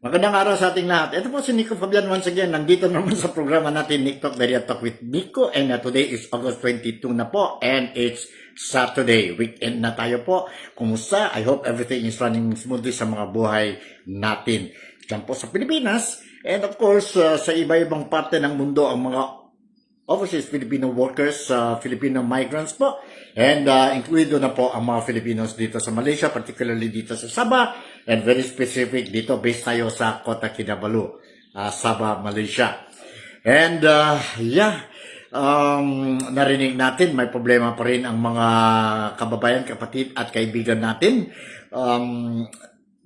Magandang araw sa ating lahat. Ito po si Nico Fabian once again. Nandito naman sa programa natin, Nick Talk, Daily Talk with Nico. And today is August 22 na po. And it's Saturday. Weekend na tayo po. Kumusta? I hope everything is running smoothly sa mga buhay natin. Diyan po sa Pilipinas. And of course, sa iba-ibang parte ng mundo, ang mga overseas Filipino workers, Filipino migrants po. And incluido na po ang mga Filipinos dito sa Malaysia, particularly dito sa Sabah. And very specific, dito based tayo sa Kota Kinabalu, Sabah, Malaysia. And narinig natin, may problema pa rin ang mga kababayan, kapatid at kaibigan natin.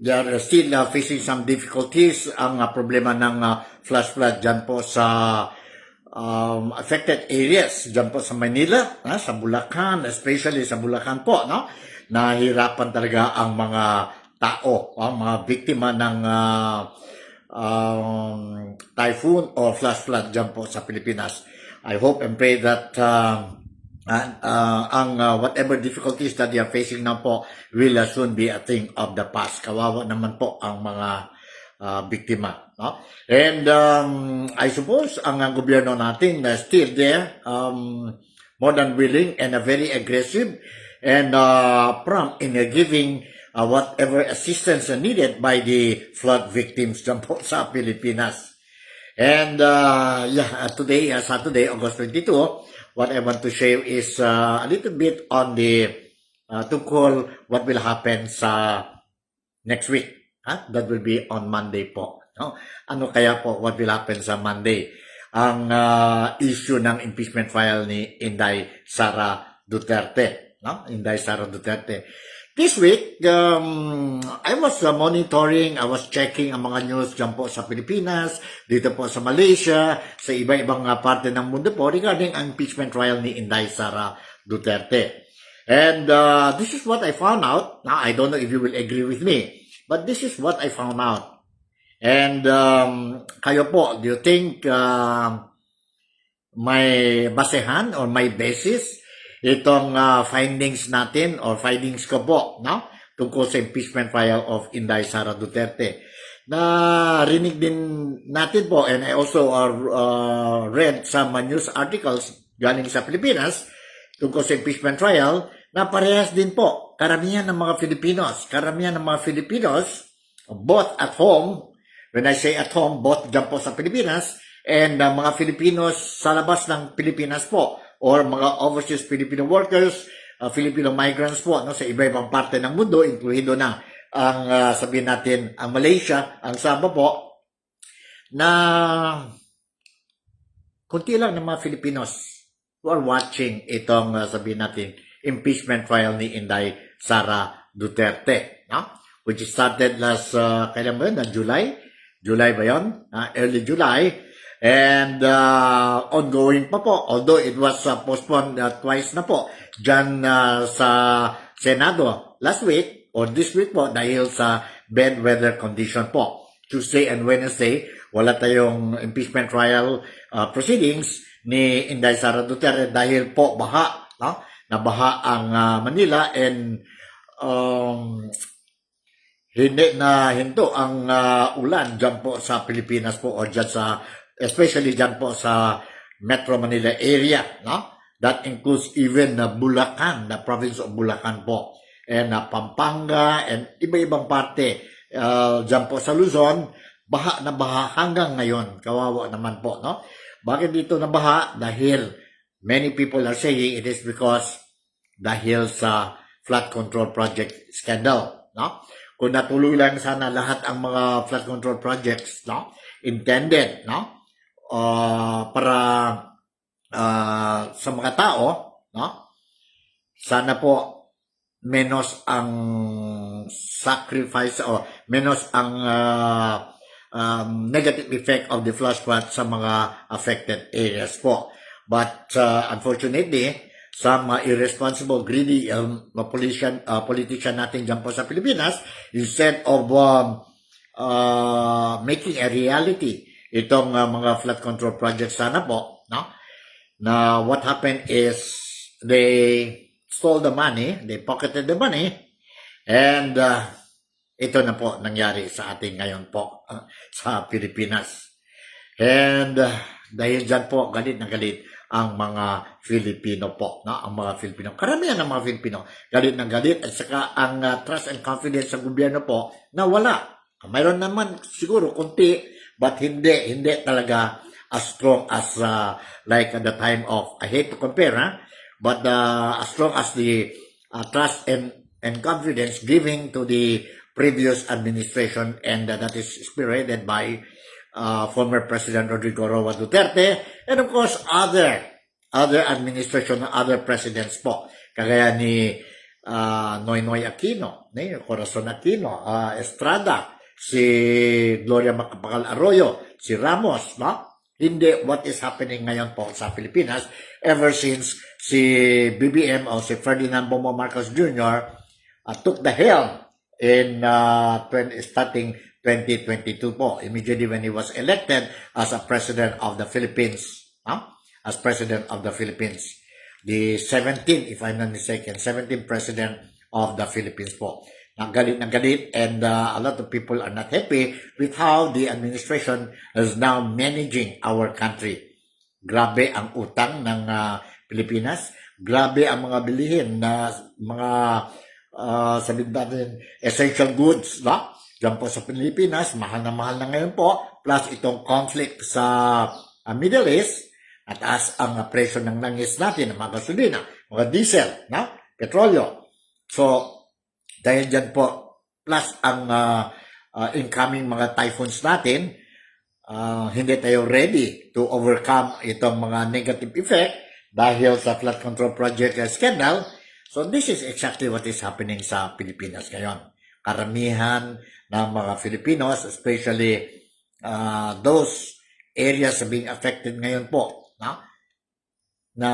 They are still facing some difficulties. Ang problema ng flash flood dyan po sa affected areas dyan po sa Manila, sa Bulacan, especially sa Bulacan po, no? Nahirapan talaga ang mga tao, ang mga biktima ng typhoon or flash flood dyan po sa Pilipinas. I hope and pray that whatever difficulties that they are facing now po will soon be a thing of the past. Kawawa naman po ang mga biktima. No? And I suppose ang gobyerno natin still there, more than willing and very aggressive and prompt in giving whatever assistance needed by the flood victims dyan po sa Pilipinas. And today, Saturday, August 22, what I want to share is a little bit on the tungkol what will happen sa next week. That will be on Monday po. No? Ano kaya po what will happen sa Monday? Ang issue ng impeachment file ni Inday Sara Duterte. No? Inday Sara Duterte. This week, I was monitoring, I was checking ang mga news dyan po sa Pilipinas, dito po sa Malaysia, sa iba-ibang parte ng mundo po regarding ang impeachment trial ni Inday Sara Duterte. And this is what I found out. Now, I don't know if you will agree with me, but this is what I found out. And kayo po, do you think may basehan or may basis itong findings natin or findings ko po, no? Tungkol sa impeachment trial of Inday Sara Duterte. Narinig din natin po, and I also read some news articles galing sa Pilipinas tungkol sa impeachment trial na parehas din po. Karamihan ng mga Filipinos, both at home, when I say at home, both dyan po sa Pilipinas, and mga Filipinos sa labas ng Pilipinas po, or mga overseas Filipino workers, Filipino migrants po, no, sa iba-ibang parte ng mundo, incluido na ang sabihin natin ang Malaysia, ang Sabah po, na kunti lang ng mga Filipinos who are watching itong sabihin natin impeachment trial ni Inday Sara Duterte, no? Which started last kailan ba yun? July ba yun? Early July. And ongoing pa po, although it was postponed twice na po dyan sa Senado last week or this week po dahil sa bad weather condition po. Tuesday and Wednesday, wala tayong impeachment trial proceedings ni Inday Sara Duterte dahil po baha, no? Nabaha ang Manila and hindi na hinto ang ulan dyan po sa Pilipinas po o dyan sa especially dyan po sa Metro Manila area, no? That includes even Bulacan, the province of Bulacan po, and Pampanga, and iba-ibang parte dyan po sa Luzon, baha na baha hanggang ngayon. Kawawa naman po, no? Bakit dito na baha? Dahil many people are saying it is because dahil sa flood control project scandal, no? Kung natuloy lang sana lahat ang mga flood control projects, no? Intended, no? Para sa mga tao, no? Sana po menos ang sacrifice o menos ang negative effect of the flash flood sa mga affected areas po. But unfortunately, some irresponsible, greedy politician natin dyan po sa Pilipinas, instead of making a reality itong mga flood control projects sana po, no? Na what happened is they stole the money, they pocketed the money, and ito na po nangyari sa ating ngayon po sa Pilipinas. And dahil dyan po, galit na galit ang mga Filipino po. No? Ang mga Filipino, karamihan ng mga Filipino, galit na galit. At saka ang trust and confidence sa gobyerno po, nawala. Mayroon naman siguro kunti, but hindi talaga as strong as like at the time of, I hate to compare, but as strong as the trust and confidence giving to the previous administration, and that is spearheaded by former President Rodrigo Roa Duterte, and of course other administration, other presidents po, kagaya ni Noynoy Aquino, Corazon Aquino, Estrada, si Gloria Macapagal Arroyo, si Ramos, no? Hindi what is happening ngayon po sa Pilipinas ever since si BBM o si Ferdinand Bongbong Marcos Jr. Took the helm in starting 2022 po, immediately when he was elected as a president of the Philippines, as president of the Philippines, the 17th, if I'm not mistaken, 17th president of the Philippines po. Nagalit, and a lot of people are not happy with how the administration is now managing our country. Grabe ang utang ng Pilipinas, grabe ang mga bilihin na mga sabihin natin essential goods, no? Diyan po sa Pilipinas, mahal na ngayon po, plus itong conflict sa Middle East, at taas ang presyo ng langis natin, ng mga gasolina, mga diesel, no? Petrolyo. So, dahil dyan po, plus ang incoming mga typhoons natin, hindi tayo ready to overcome itong mga negative effect dahil sa flood control project scandal. So this is exactly what is happening sa Pilipinas ngayon. Karamihan ng mga Filipinos, especially those areas being affected ngayon po, no? Na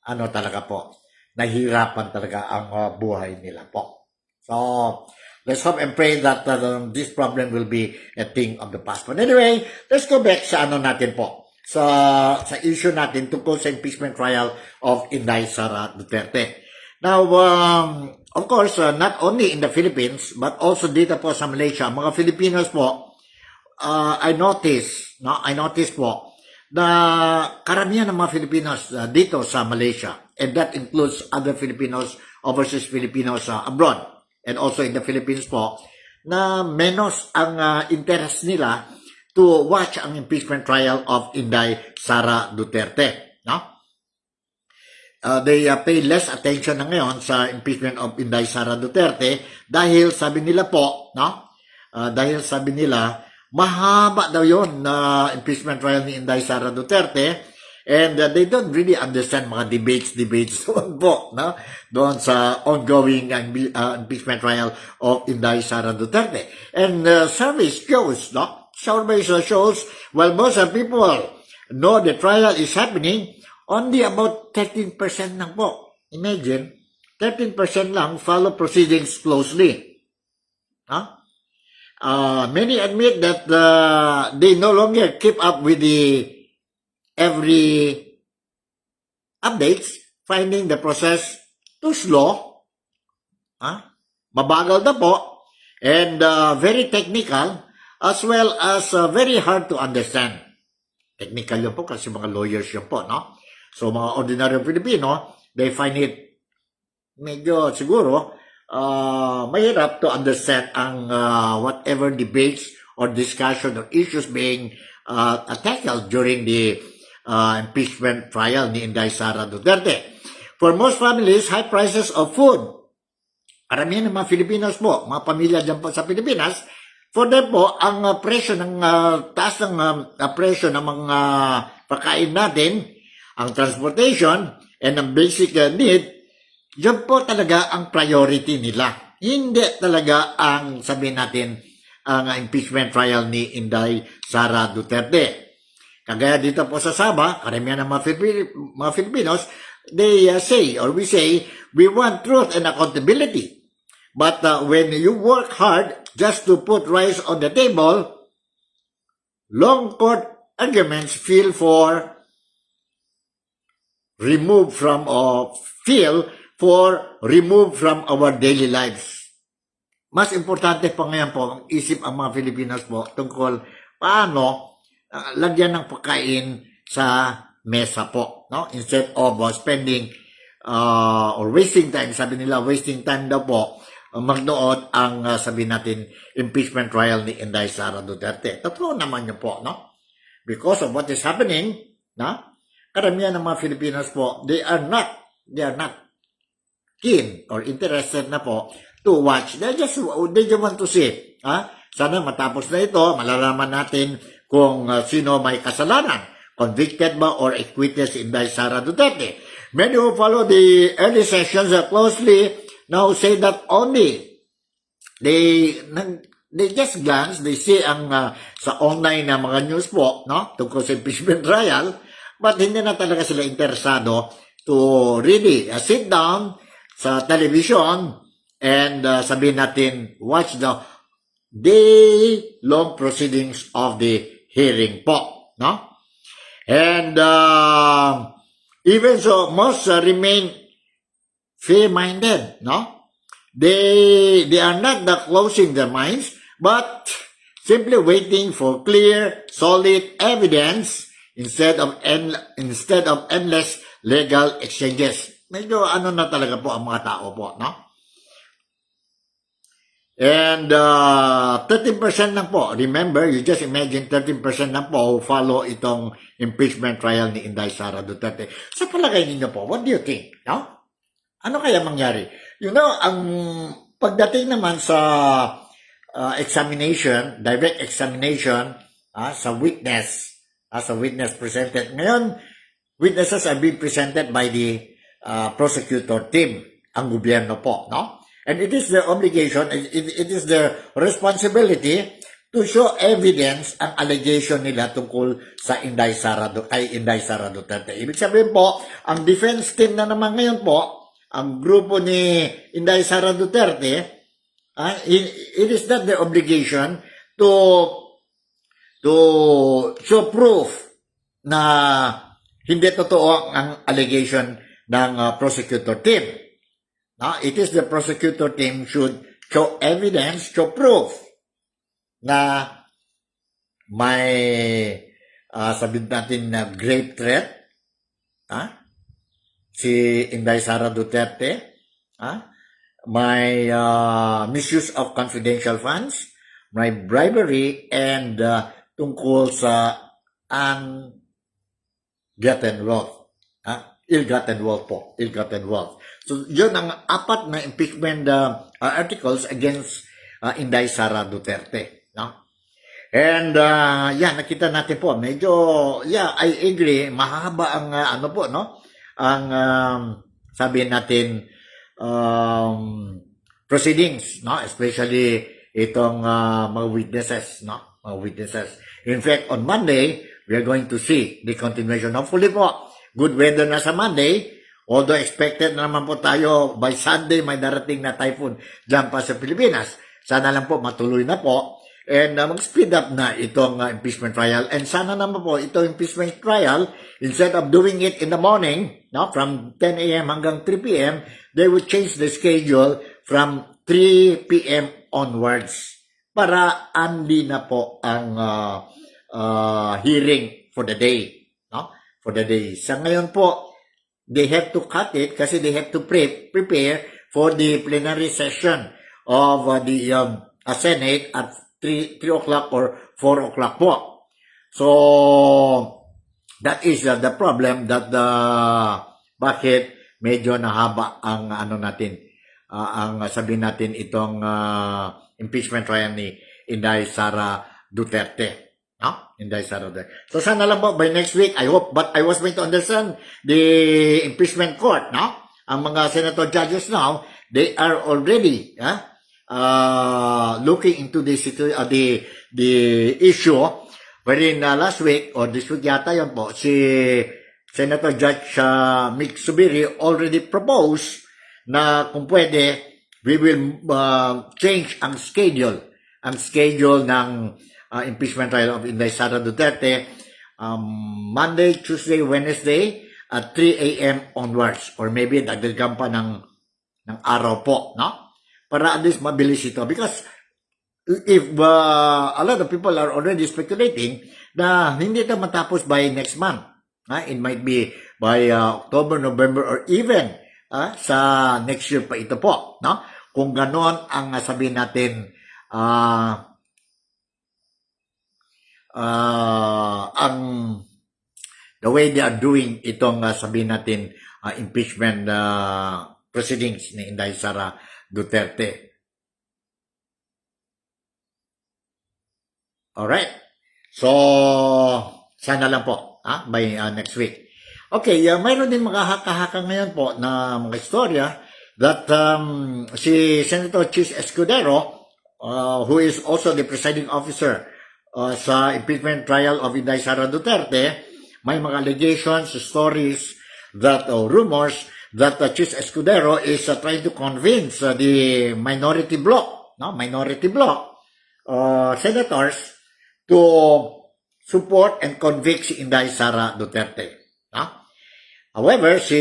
ano talaga po, nahirapan talaga ang buhay nila po. So, let's hope and pray that this problem will be a thing of the past. But anyway, let's go back sa ano natin po. Sa issue natin tungkol sa impeachment trial of Inday Sara Duterte. Now, of course, not only in the Philippines, but also dito po sa Malaysia, mga Filipinos po, I noticed po, na karamihan ng mga Filipinos dito sa Malaysia, and that includes other Filipinos, overseas Filipinos abroad, and also in the Philippines po, na menos ang interest nila to watch ang impeachment trial of Inday Sara Duterte. No? They pay less attention na ngayon sa impeachment of Inday Sara Duterte dahil sabi nila po, no? Dahil sabi nila, mahaba daw yon na impeachment trial ni Inday Sara Duterte. And they don't really understand mga debates doon po, no? Doon sa ongoing impeachment trial of Inday Sara Duterte. And surveys shows, no? Surveys shows, while most of people know the trial is happening, only about 13% lang po. Imagine, 13% lang follow proceedings closely. Huh? Many admit that they no longer keep up with the every updates, finding the process too slow, mabagal na po, and very technical, as well as very hard to understand. Technical yun po kasi mga lawyers yun po, no? So mga ordinary Filipino, they find it medyo siguro mahirap to understand ang whatever debates or discussion or issues being tackled during the impeachment trial ni Inday Sara Duterte. For most families, high prices of food, karamihan ng mga Filipinos po, mga pamilya dyan po sa Pilipinas, for them po, ang presyo ng taas ng presyo ng mga pagkain natin, ang transportation, and ang basic need, dyan po talaga ang priority nila. Hindi talaga ang sabihin natin ang impeachment trial ni Inday Sara Duterte. Kagaya dito po sa Sabah, karamihan ng mga Filipinos, they say, or we say, we want truth and accountability. But when you work hard just to put rice on the table, long court arguments feel removed from our daily lives. mas importante pa ngayon po ang isip ang mga Filipinos po tungkol paano lagyan ng pagkain sa mesa po, no? Instead of spending or wasting time, sabi nila wasting time daw po, magnood ang sabi natin impeachment trial ni Inday Sara Duterte. Totoo naman yun po, no? Because of what is happening, na karamihan ng mga Filipinos po, they are not keen or interested na po to watch. They just want to see. Sana matapos na ito, malalaman natin kung sino may kasalanan. Convicted ba or acquitted si Inday Sara Duterte. Many who follow the early sessions closely now say that only they just glance, they see ang sa online na mga news po, no, tungkol sa impeachment trial, but hindi na talaga sila interesado to really sit down sa television and sabihin natin, watch the day-long proceedings of the hearing po, no? And even so, most remain fair-minded, no? They are not closing their minds, but simply waiting for clear, solid evidence instead of endless legal exchanges. Medyo na talaga po ang mga tao po, no? And 13% lang po. Remember, you just imagine 13% lang po who follow itong impeachment trial ni Inday Sara Duterte. Sa palagay ninyo po, what do you think? No? Ano kaya mangyari? You know, ang pagdating naman sa examination, direct examination sa witness presented. Ngayon, witnesses are being presented by the prosecutor team, ang gobyerno po, no? And it is their obligation, it is their responsibility to show evidence ang allegation nila tungkol sa Inday Sara Duterte. Ibig sabihin po, ang defense team na naman ngayon po, ang grupo ni Inday Sara Duterte, it is not their obligation to show proof na hindi totoo ang allegation ng prosecutor team. Now, it is the prosecutor team should show evidence, show proof na may sabihin natin na grave threat si Inday Sara Duterte, may misuse of confidential funds, may bribery, and tungkol sa ill-gotten wealth. So, yun ang apat na impeachment articles against Inday Sara Duterte. No? And, nakita natin po, medyo, I agree, mahaba ang, no? Ang, sabihin natin, proceedings, no? Especially itong mga witnesses, no? Mga witnesses. In fact, on Monday, we are going to see the continuation. Hopefully po, good weather na sa Monday, although expected na naman po tayo by Sunday may darating na typhoon dyan pa sa Pilipinas. Sana lang po matuloy na po and mag-speed up na itong impeachment trial. And sana naman po itong impeachment trial, instead of doing it in the morning, no, from 10 a.m. hanggang 3 p.m., they would change the schedule from 3 p.m. onwards para andi na po ang hearing for the day. No? For the day. Sa ngayon po, they have to cut it kasi they have to prepare for the plenary session of the Senate at 3 o'clock or 4 o'clock po. So, that is the problem that bakit medyo nahaba ang ang sabihin natin itong impeachment trial ni Inday Sara Duterte. No? Inday Sara Duterte. So sana lang po by next week, I hope, but I was going to understand the impeachment court, no? Ang mga senator judges now, they are already looking into the issue wherein last week or this week yata yun po, si Senator Judge Mick Subiri already proposed na kung pwede, we will change ang schedule ng impeachment trial of Inday Sara Duterte Monday, Tuesday, Wednesday at 3 a.m. onwards or maybe dagdagan pa ng araw po, no? para at least mabilis ito. Because if a lot of people are already speculating na hindi ito matapos by next month. It might be by October, November, or even sa next year pa ito po. No? Kung ganon ang sabihin natin, ang the way they are doing itong sabihin natin impeachment proceedings ni Inday Sara Duterte. Alright. So, sana lang po by next week. Okay, mayroon din mga haka-haka ngayon po na mga istorya that si Senator Chis Escudero, who is also the presiding officer sa impeachment trial of Inday Sara Duterte, may mga allegations, stories, that rumors that Chis Escudero is trying to convince the minority bloc senators to support and convict si Inday Sara Duterte. However, si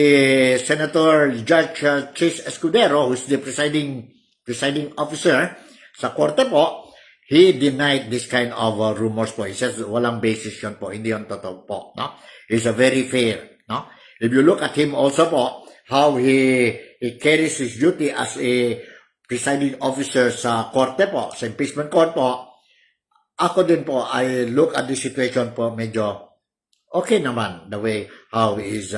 Senator Judge Chis Escudero, who is the presiding officer sa korte po, he denied this kind of rumors po. He says walang basis yun po, hindi yun totoo po. No? He's a very fair. No? If you look at him also po, how he carries his duty as a presiding officer sa korte po, sa impeachment court po, ako din po, I look at the situation po, medyo okay naman the way how he is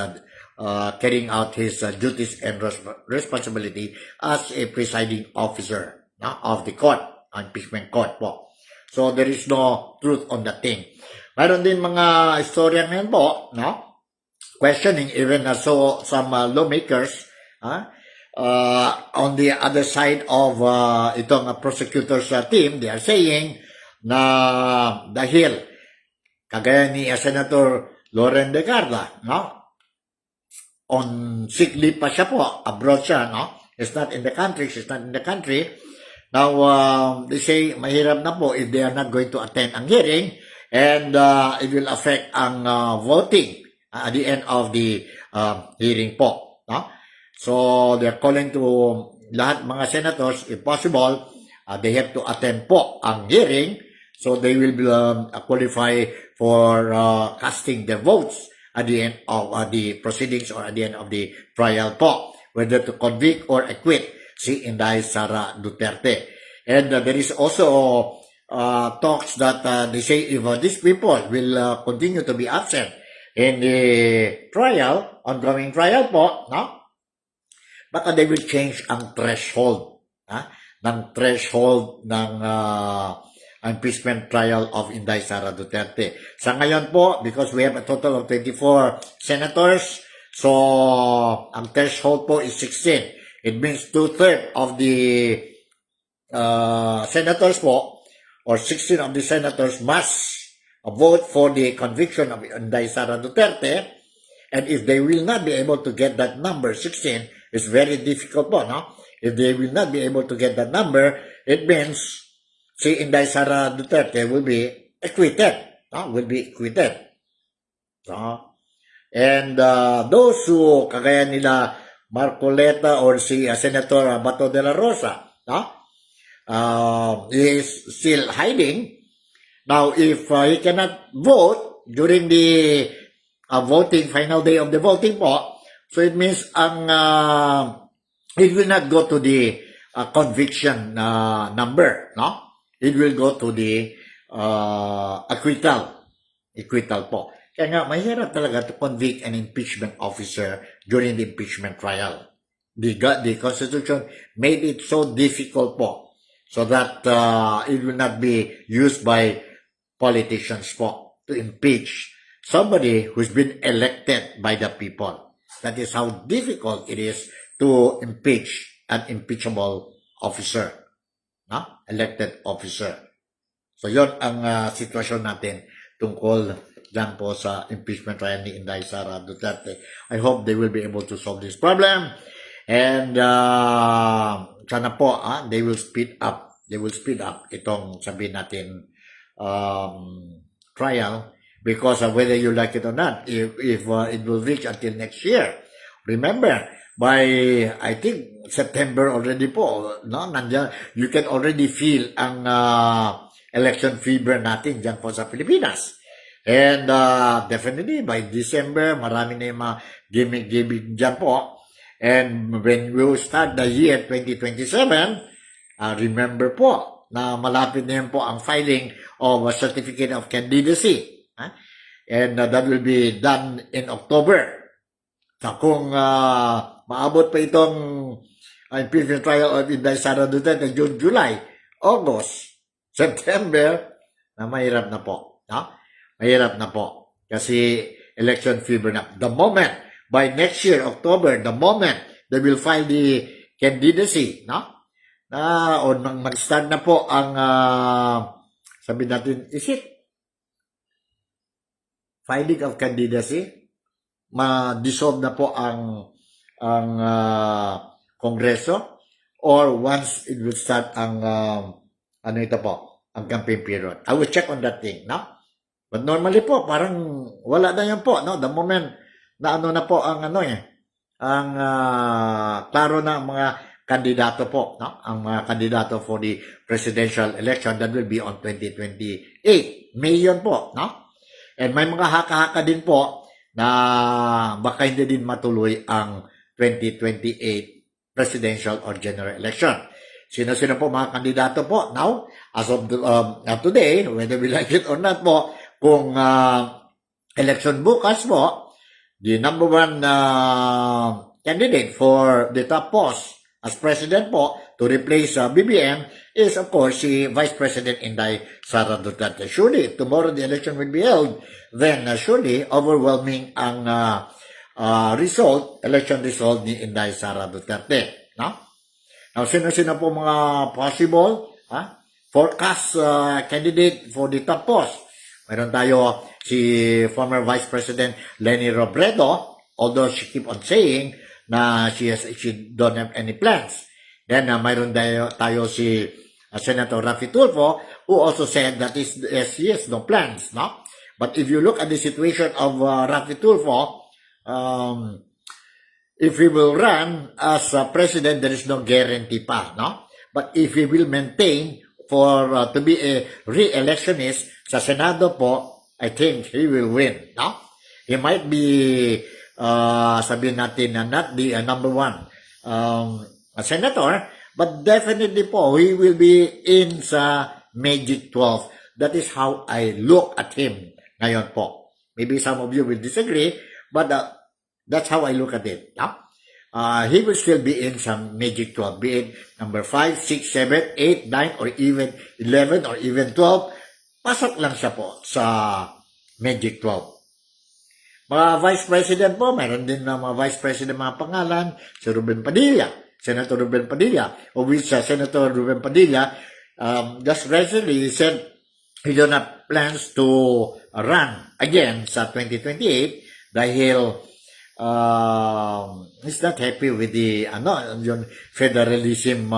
carrying out his duties and responsibility as a presiding officer of the court, impeachment court po. So there is no truth on that thing. Mayroon din mga istorya ngayon po, no? Questioning even some lawmakers on the other side of itong prosecutors team. They are saying na dahil kagaya ni Senator Loren de Carla, no? On sick leave pa siya po, abroad siya, no? She's not in the country. Now, they say mahirap na po if they are not going to attend ang hearing, and it will affect ang voting at the end of the hearing po. No? So, they're calling to lahat mga senators, if possible, they have to attend po ang hearing, so they will qualify for casting their votes at the end of the proceedings or at the end of the trial po, whether to convict or acquit si Inday Sara Duterte. And there is also talks that they say if these people will continue to be absent in the trial, ongoing trial po, no? Baka they will change ang threshold, ng impeachment trial of Inday Sara Duterte. Sa ngayon po, because we have a total of 24 senators, so ang threshold po is 16. It means 2/3 of the senators po, or 16 of the senators must vote for the conviction of Inday Sara Duterte, and if they will not be able to get that number, 16, it's very difficult po, no? If they will not be able to get that number, it means si Inday Sara Duterte will be acquitted, no? And those who, kagaya nila Marcoleta or si Senator Bato de la Rosa, no? He is still hiding. Now, if he cannot vote during the final day of the voting po, so it means it will not go to the conviction number, no? It will go to the acquittal po. Kaya nga, mahirap talaga to convict an impeachment officer during the impeachment trial. The Constitution made it so difficult po, so that it will not be used by politicians po to impeach somebody who's been elected by the people. That is how difficult it is to impeach an impeachable officer, no? Elected officer. So yon ang sitwasyon natin tungkol dyan po sa impeachment trial ni Inday Sara Duterte. I hope they will be able to solve this problem, and sana po they will speed up itong sabihin natin trial, because whether you like it or not, if it will reach until next year. Remember, by, I think, September already po, no? Nandiyan, you can already feel ang election fever natin dyan po sa Pilipinas. And definitely, by December, marami na yung mga gimmick-gimmick dyan po. And when we start the year 2027, remember po na malapit na yun po ang filing of a certificate of candidacy. And that will be done in October. So kung maabot pa itong impeachment trial of Inday Sara Duterte June, July, August, September, na mahirap na po. No? Mahirap na po. Kasi election fever na. The moment, by next year, October, the moment they will file the candidacy, no? O nang mag-start na po ang, sabi natin, is it filing of candidacy? Ma-dissolve na po ang Kongreso? Or once it will start ang, ano ito po, ang campaign period. I will check on that thing, no? But normally po, parang wala na yan po, no? The moment na ano na po ang ang klaro na ang mga kandidato po, no? Ang mga kandidato for the presidential election that will be on 2028. May yun po, no? And may mga haka-haka din po na baka hindi din matuloy ang 2028 presidential or general election. Sino-sino po mga kandidato po? Now, as of today, whether we like it or not po, kung election bukas po, the number one candidate for the top post as president po to replace BBM is of course si Vice President Inday Sara Duterte. Surely, tomorrow the election will be held, then surely overwhelming ang election result ni Inday Sara Duterte. No? Now, sino-sino po mga possible forecast candidate for the top post? Meron tayo si former Vice President Leni Robredo, although she keep on saying na she don't have any plans. Then mayroon tayo si Senator Raffy Tulfo, who also said that he has no plans, no? But if you look at the situation of Raffy Tulfo, if he will run as president, there is no guarantee pa, no? But if he will maintain to be a re-electionist sa Senado po, I think he will win, no? He might be, sabihin natin na not the number one senator, but definitely po, he will be in sa Magic 12. That is how I look at him ngayon po. Maybe some of you will disagree, but that's how I look at it, no? He will still be in some Magic 12, be it number 5, 6, 7, 8, 9, or even 11, or even 12. Pasok lang siya po sa Magic 12. Mga Vice President po, mayroon din na mga Vice President mga pangalan, si Ruben Padilla, Senator Ruben Padilla, of which Senator Ruben Padilla just recently he said he don't have plans to run again sa 2028 dahil he's not happy with the yung federalism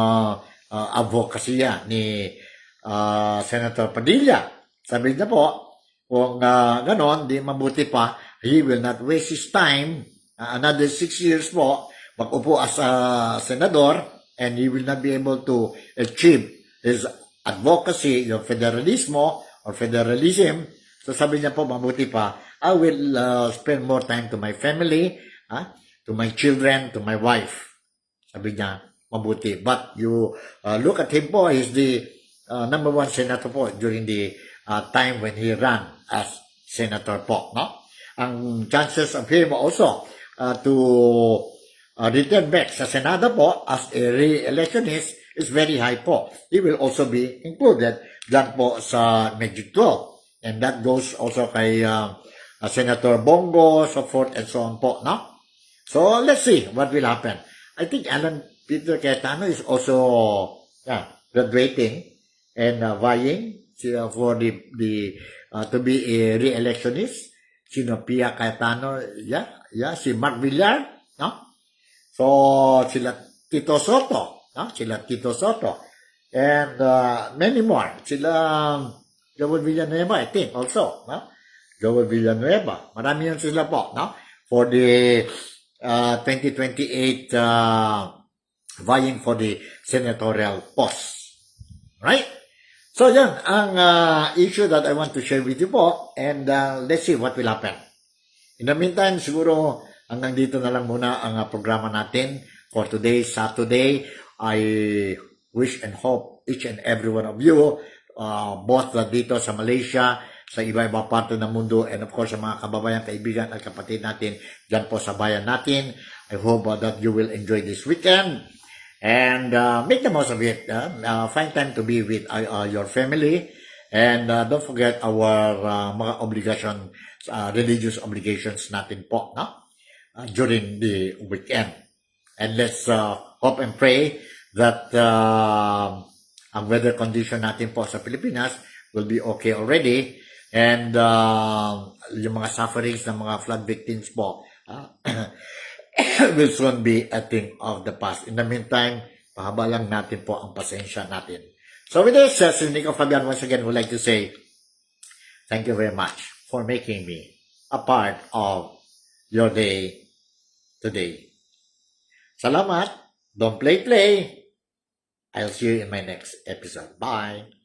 advocacy ni Senator Padilla. Sabi niya po, kung ganon, di mabuti pa, he will not waste his time, another 6 years po, mag-upo as senador, and he will not be able to achieve his advocacy, yung federalismo or federalism. So sabi niya po, mabuti pa, I will spend more time to my family, to my children, to my wife. Sabi niya, mabuti. But you look at him po, he's the number one senator po during the time when he ran as senator po. No? Ang chances of him also to return back sa Senado po as a re-electionist is very high po. He will also be included dyan po sa Magic 12. And that goes also kay Senator Bongo, so forth and so on po, no? So, let's see what will happen. I think Alan Peter Cayetano is also graduating and vying for to be a re-electionist. Sino Pia Cayetano, si Mark Villar, no? So, sila Tito Soto, no? Sila Tito Soto. And many more. Sila Joel Villanueva, I think, also, no? Joel Villanueva. Marami yan sila po, no? For the 2028 vying for the senatorial post. Right? So yan ang issue that I want to share with you po, and let's see what will happen. In the meantime, siguro hanggang dito na lang muna ang programa natin for today, Saturday. I wish and hope each and every one of you, both dito sa Malaysia, sa iba-iba parte ng mundo, and of course sa mga kababayan, kaibigan at kapatid natin dyan po sa bayan natin. I hope that you will enjoy this weekend and make the most of it. Find time to be with your family, and don't forget our mga obligation, religious obligations natin po, no? During the weekend. And let's hope and pray that ang weather condition natin po sa Pilipinas will be okay already, and yung mga sufferings ng mga flood victims po will soon be a thing of the past. In the meantime, pahaba lang natin po ang pasensya natin. So with this, si Nico Fabian once again would like to say thank you very much for making me a part of your day today. Salamat. Don't play. I'll see you in my next episode. Bye.